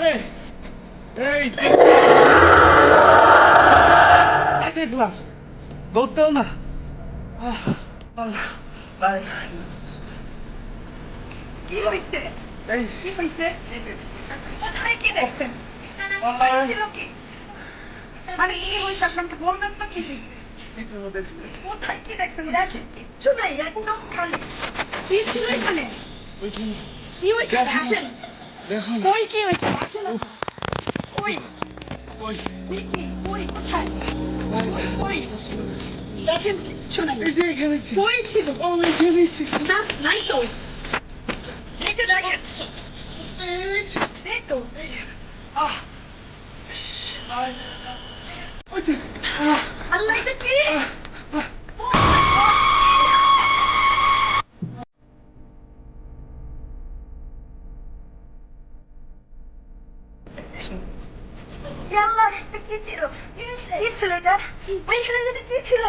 রে এই দেখলাম দৌড়তেও না কি হইছে? এই কি হইছে? কোথায় কি দেখছেন? ছিল কি? মানে কি হইছে আপনাকে বলবেন তো কি হইছে? কোথায় কি দেখছেন? দেখেন কিচ্ছু নাই একদম খালি। কি ছিল এখানে? কি হইছে? আসেন। দেখুন কই কি হইছে? আসেন। কই? কি? কই কোথায়? কই? দেখেন কিচ্ছু নাই। এই যে এখানে কই ছিল? ও এখানে না নাই তো। এই যে দেখেন। এই তো। আল্লাহ এটা কি? আল্লাহ এটা কি ছিল? কি ছিল এটা? ওইখানে যেটা কি ছিল?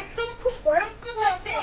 একদম খুব ভয়ঙ্কর ভাবে